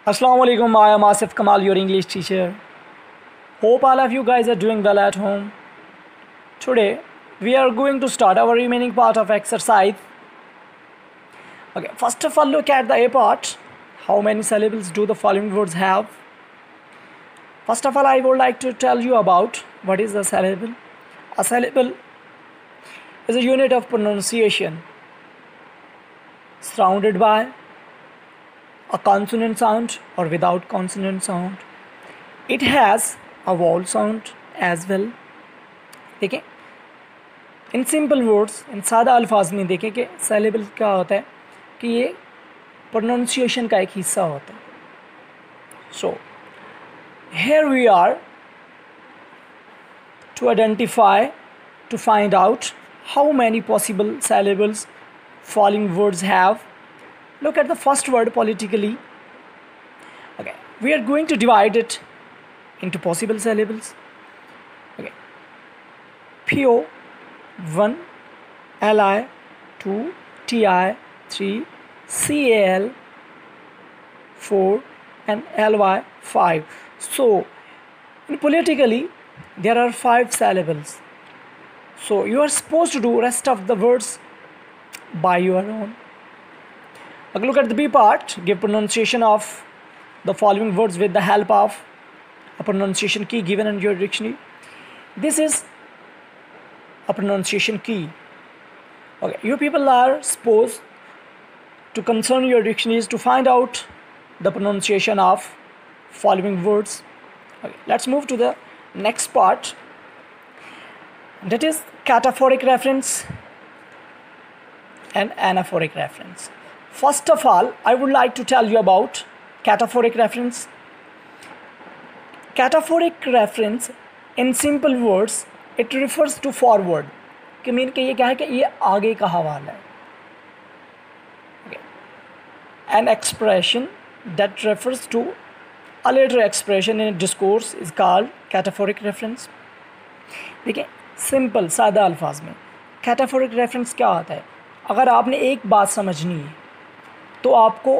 Assalamu alaikum, I am Asif Kamal, your English teacher. Hope all of you guys are doing well at home. Today, we are going to start our remaining part of exercise. Okay, first of all, look at the A part. How many syllables do the following words have? First of all, I would like to tell you about what is a syllable. A syllable is a unit of pronunciation surrounded by a consonant sound or without consonant sound. It has a vowel sound as well. देखें इन simple words, इन सादा अल्फाज में देखें कि syllable क्या होता है कि ये pronunciation का एक हिस्सा होता है. So here we are to identify, to find out how many possible syllables following words have. Look at the first word politically. Okay, we are going to divide it into possible syllables. Okay, PO 1, LI 2, TI 3, CAL 4, and LY 5. So in politically there are 5 syllables. So you are supposed to do rest of the words by your own. Okay, look at the B part. Give pronunciation of the following words with the help of a pronunciation key given in your dictionary. This is a pronunciation key. Okay, you people are supposed to concern your dictionaries to find out the pronunciation of following words. Okay, let's move to the next part. That is cataphoric reference and anaphoric reference. First of all, I would like to tell you about cataphoric reference. Cataphoric reference, in simple words, it refers to forward. कि mean कि ये क्या है कि ये आगे का हवाला है. Okay. An expression that refers to a later expression in a discourse is called cataphoric reference. देखिए सिंपल सादा अल्फाज में कैटाफोरिक रेफरेंस क्या होता है. अगर आपने एक बात समझनी है तो आपको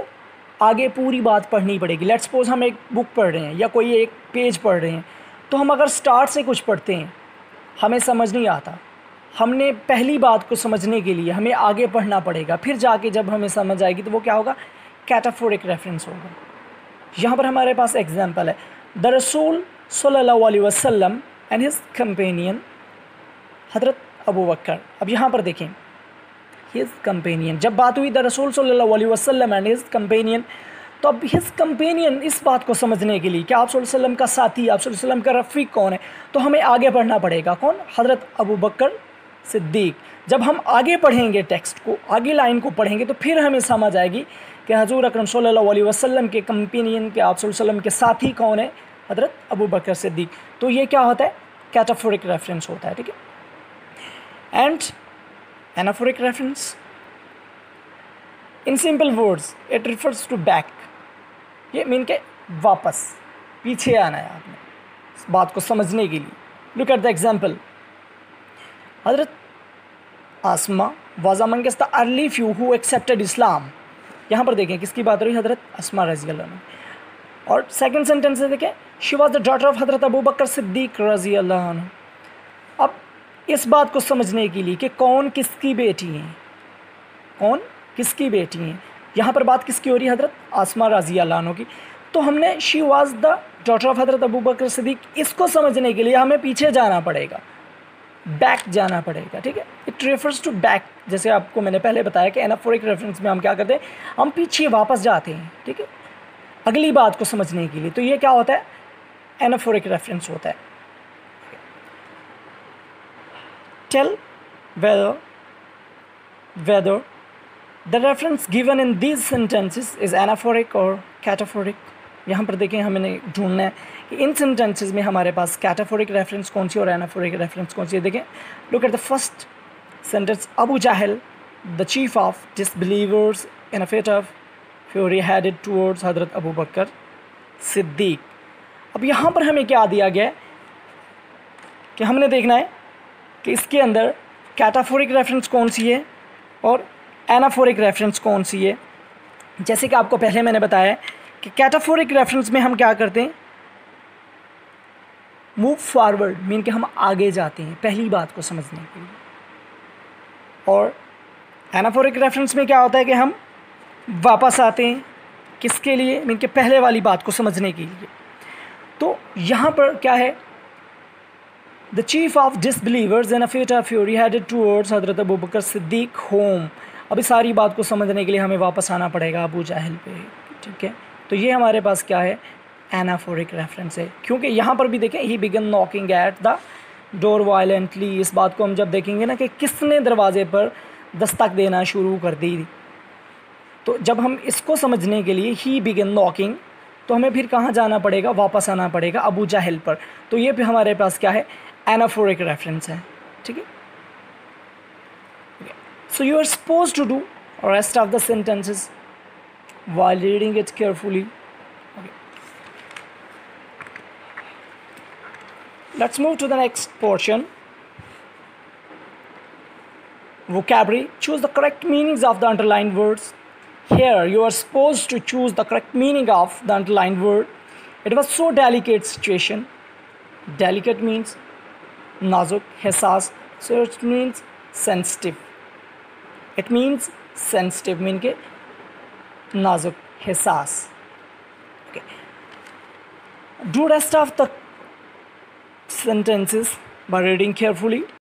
आगे पूरी बात पढ़नी पड़ेगी. लेट्स सपोज हम एक बुक पढ़ रहे हैं या कोई एक पेज पढ़ रहे हैं, तो हम अगर स्टार्ट से कुछ पढ़ते हैं हमें समझ नहीं आता. हमने पहली बात को समझने के लिए हमें आगे पढ़ना पड़ेगा, फिर जाके जब हमें समझ आएगी तो वो क्या होगा, कैटाफोरिक रेफरेंस होगा. यहाँ पर हमारे पास एग्जाम्पल है. द रसूल सल्लल्लाहु अलैहि वसल्लम एंड हिज कंपेनियन हज़रत अबू बकर. अब यहाँ पर देखें हिज कंपेनियन, जब बात हुई द रसूल सल्लल्लाहु अलैहि वसल्लम एंड हिज कंपेनियन, तो अब हिज कंपेनियन इस बात को समझने के लिए कि आप सल्लल्लाहु अलैहि वसल्लम का साथी, आप सल्लल्लाहु अलैहि वसल्लम का रफ़ीक कौन है, तो हमें आगे पढ़ना पड़ेगा. कौन? हज़रत अबू बकर सिद्दीक. जब हम आगे पढ़ेंगे टेक्स्ट को, आगे लाइन को पढ़ेंगे, तो फिर हमें समझ आएगी कि हज़ूर अकरम सल्लल्लाहु अलैहि वसल्लम के कंपेनियन के, आप सल्लल्लाहु अलैहि वसल्लम के साथी कौन है, हज़रत अबू बकर सिद्दीक. तो ये क्या होता है, कैटाफोरिक रेफरेंस होता है. ठीक है. And anaphoric reference, in simple words it refers to back. ये मीन के वापस, पीछे आना है आपने इस बात को समझने के लिए. Look at the example. Hazrat Asma was amongst the early few who accepted Islam. यहाँ पर देखें किसकी बात हो रही है, हज़रत अस्मा रज़ी अल्लाह अन्हा. और सेकंड सेंटेंस से देखें she was the daughter of हज़रत अबू बकर सिद्दीक रज़ी अल्लाह अन्हु. अब इस बात को समझने के लिए कि कौन किसकी बेटी है, कौन किसकी बेटी है, यहाँ पर बात किसकी हो रही है, हज़रत आसमा रज़ी अल्लाह अन्हा की. तो हमने she was the daughter of हज़रत अबू बकर सिद्दीक, इसको समझने के लिए हमें पीछे जाना पड़ेगा, बैक जाना पड़ेगा. ठीक है. It refers to back. जैसे आपको मैंने पहले बताया कि एनाफोरिक रेफरेंस में हम क्या करते हैं, हम पीछे वापस जाते हैं. ठीक है, अगली बात को समझने के लिए. तो ये क्या होता है, एनाफोरिक रेफरेंस होता है. Tell whether the reference given in these sentences is anaphoric or cataphoric. यहाँ पर देखें हमें ढूंढना है कि इन सेंटेंसेस में हमारे पास कैटाफोरिक रेफरेंस कौन सी और एनाफोरिक रेफरेंस कौन सी है. देखें, look at the first sentence. Abu Jahl the chief of disbelievers in a fit of fury headed towards Hazrat Abu बकर सिद्दीक. अब यहाँ पर हमें क्या दिया गया है कि हमने देखना है कि इसके अंदर कैटाफोरिक रेफरेंस कौन सी है और एनाफोरिक रेफरेंस कौन सी है. जैसे कि आपको पहले मैंने बताया कि कैटाफोरिक रेफरेंस में हम क्या करते हैं, मूव फॉरवर्ड मीन कि हम आगे जाते हैं पहली बात को समझने के लिए, और एनाफोरिक रेफरेंस में क्या होता है कि हम वापस आते हैं किसके लिए, मीन कि पहले वाली बात को समझने के लिए। तो यहाँ पर क्या है, the chief of disbelievers in a fit of fury headed towards Hazrat Abu Bakr Siddique home. अभी सारी बात को समझने के लिए हमें वापस आना पड़ेगा अबू जाहिल पे, ठीक है। तो ये हमारे पास क्या है, एनाफोरिक रेफरेंस है, क्योंकि यहाँ पर भी देखें he began knocking at the door violently. इस बात को हम जब देखेंगे ना कि किसने दरवाजे पर दस्तक देना शुरू कर दी, तो जब हम इसको समझने के लिए ही बिगन नॉकिंग, तो हमें फिर कहाँ जाना पड़ेगा, वापस आना पड़ेगा अबू जाहिल पर। तो ये भी हमारे पास क्या है, एनाफोरिक रेफरेंस है, ठीक है। So you are suppose to do rest of the sentences while reading it carefully. Okay. Let's move to the next portion. Vocabulary. Choose the correct meanings of the underlined words. Here you are supposed to choose the correct meaning of the underlined word. It was so delicate situation. Delicate means nazuk, hassas, so it means sensitive. It means sensitive mean के नाजुक, हिसास। Okay. Do rest of the sentences by reading carefully.